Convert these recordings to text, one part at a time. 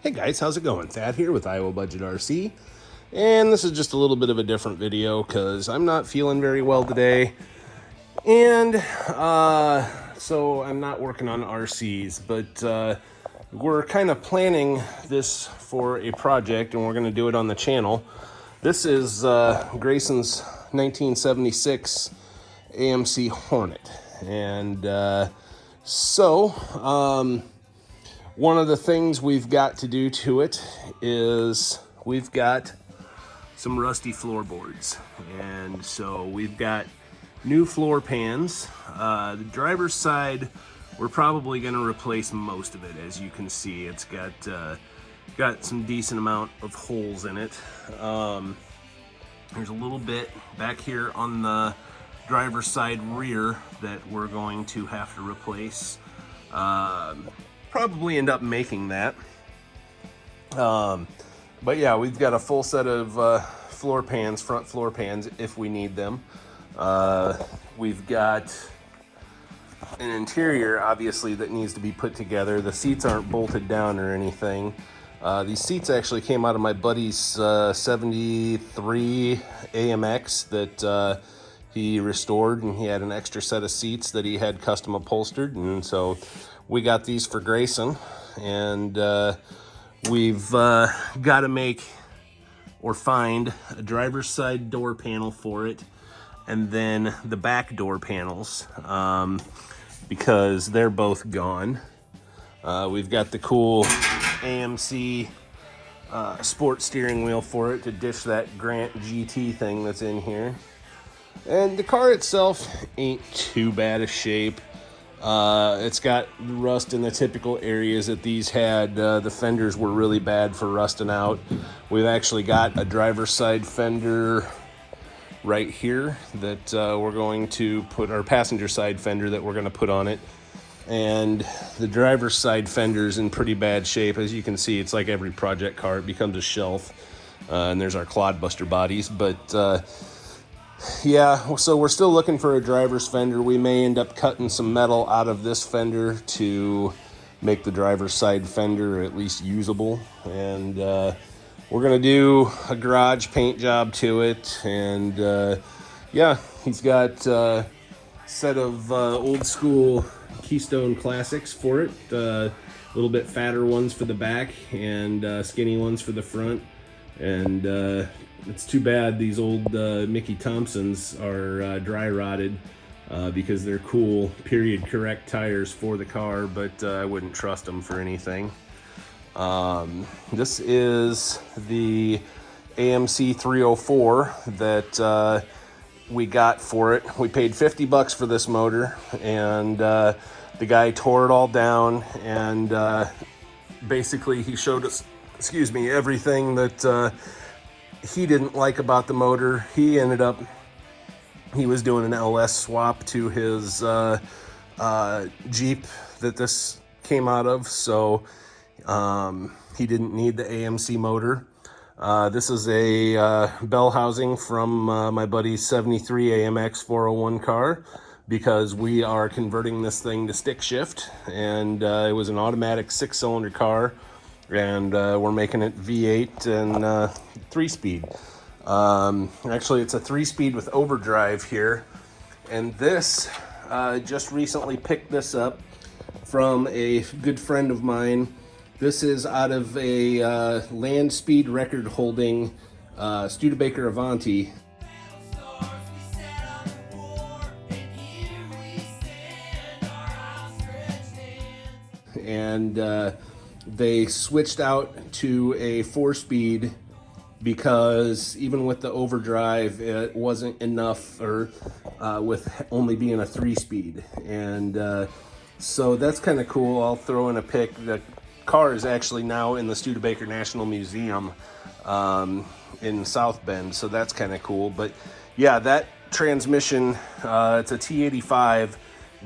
Hey guys, how's it going? Thad here with Iowa Budget RC, and this is just a little bit of a different video because I'm not feeling very well today, and so I'm not working on RCs, but we're kind of planning this for a project, and we're going to do it on the channel. This is Grayson's 1976 AMC Hornet, and one of the things we've got to do to it is we've got some rusty floorboards. And so we've got new floor pans. The driver's side, we're probably going to replace most of it. As you can see, it's got some decent amount of holes in it. There's a little bit back here on the driver's side rear that we're going to have to replace. Probably end up making that. But yeah, we've got a full set of floor pans, front floor pans, if we need them. We've got an interior, obviously, that needs to be put together. The seats aren't bolted down or anything. These seats actually came out of my buddy's 73 AMX that he restored, and he had an extra set of seats that he had custom upholstered, and so we got these for Grayson, and we've got to make or find a driver's side door panel for it, and then the back door panels, because they're both gone. We've got the cool AMC sport steering wheel for it to dish that Grant GT thing that's in here. And the car itself ain't too bad a shape. It's got rust in the typical areas that these had. The fenders were really bad for rusting out. We've actually got a driver's side fender right here that we're going to put, our passenger side fender that we're going to put on it. And the driver's side fender's in pretty bad shape. As you can see, it's like every project car. It becomes a shelf. And there's our clodbuster bodies. But yeah, so we're still looking for a driver's fender. We may end up cutting some metal out of this fender to make the driver's side fender at least usable. And we're going to do a garage paint job to it. And yeah, he's got a set of old school Keystone Classics for it. A little bit fatter ones for the back and skinny ones for the front. And it's too bad these old Mickey Thompsons are dry rotted because they're cool period correct tires for the car, but I wouldn't trust them for anything. This is the AMC 304 that we got for it. We paid $50 for this motor, and the guy tore it all down, and basically he showed us, everything that he didn't like about the motor. He was doing an LS swap to his Jeep that this came out of, so he didn't need the AMC motor. This is a bell housing from my buddy's 73 AMX 401 car, because we are converting this thing to stick shift, and it was an automatic 6-cylinder car, and we're making it V8 and 3-speed. Actually, it's a 3-speed with overdrive here, and this just recently picked this up from a good friend of mine. This is out of a land speed record holding Studebaker Avanti. And they switched out to a 4-speed because even with the overdrive, it wasn't enough, or with only being a 3-speed. And so that's kind of cool. I'll throw in a pic. The car is actually now in the Studebaker National Museum in South Bend, so that's kind of cool. But yeah, that transmission, it's a T85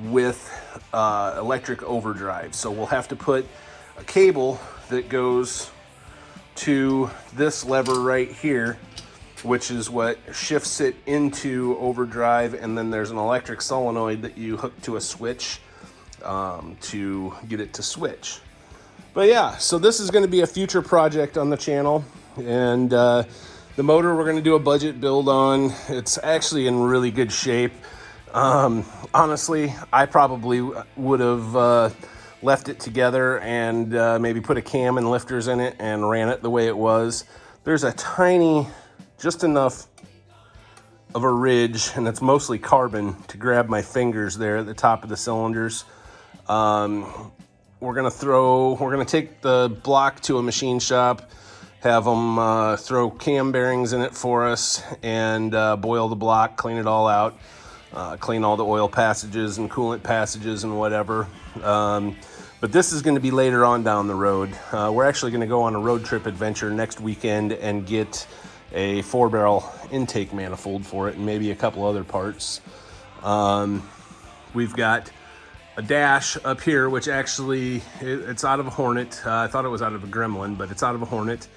with electric overdrive. So we'll have to put a cable that goes to this lever right here, which is what shifts it into overdrive, and then there's an electric solenoid that you hook to a switch to get it to switch. But yeah, so this is going to be a future project on the channel, and the motor we're going to do a budget build on. It's actually in really good shape. Honestly, I probably would have left it together and maybe put a cam and lifters in it and ran it the way it was. There's a tiny, just enough of a ridge, and it's mostly carbon, to grab my fingers there at the top of the cylinders. We're gonna take the block to a machine shop, have them throw cam bearings in it for us, and boil the block, clean it all out, clean all the oil passages and coolant passages and whatever. But this is going to be later on down the road. We're actually going to go on a road trip adventure next weekend and get a 4-barrel intake manifold for it, and maybe a couple other parts. We've got a dash up here, which actually, it's out of a Hornet. I thought it was out of a Gremlin, but it's out of a Hornet.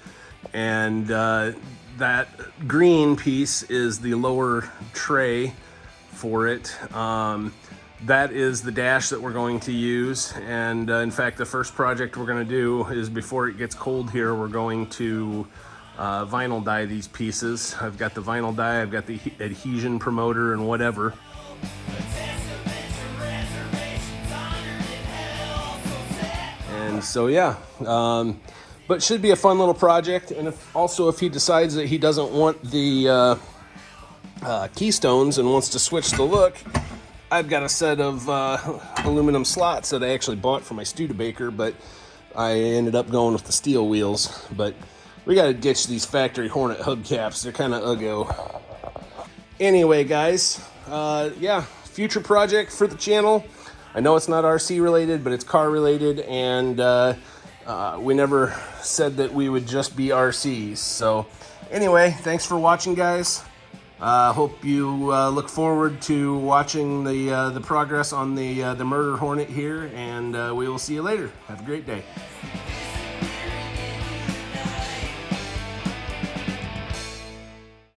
And that green piece is the lower tray for it. That is the dash that we're going to use. And in fact, the first project we're going to do is, before it gets cold here, we're going to vinyl dye these pieces. I've got the vinyl dye, I've got the adhesion promoter and whatever. And so yeah, but should be a fun little project. And if he decides that he doesn't want the keystones and wants to switch the look, I've got a set of aluminum slots that I actually bought for my Studebaker, but I ended up going with the steel wheels. But we got to ditch these factory Hornet hubcaps. They're kind of uggo. Anyway, guys, yeah, future project for the channel. I know it's not RC related, but it's car related, and we never said that we would just be RCs. So anyway, thanks for watching, guys. Hope you look forward to watching the progress on the Murder Hornet here, and we will see you later. Have a great day.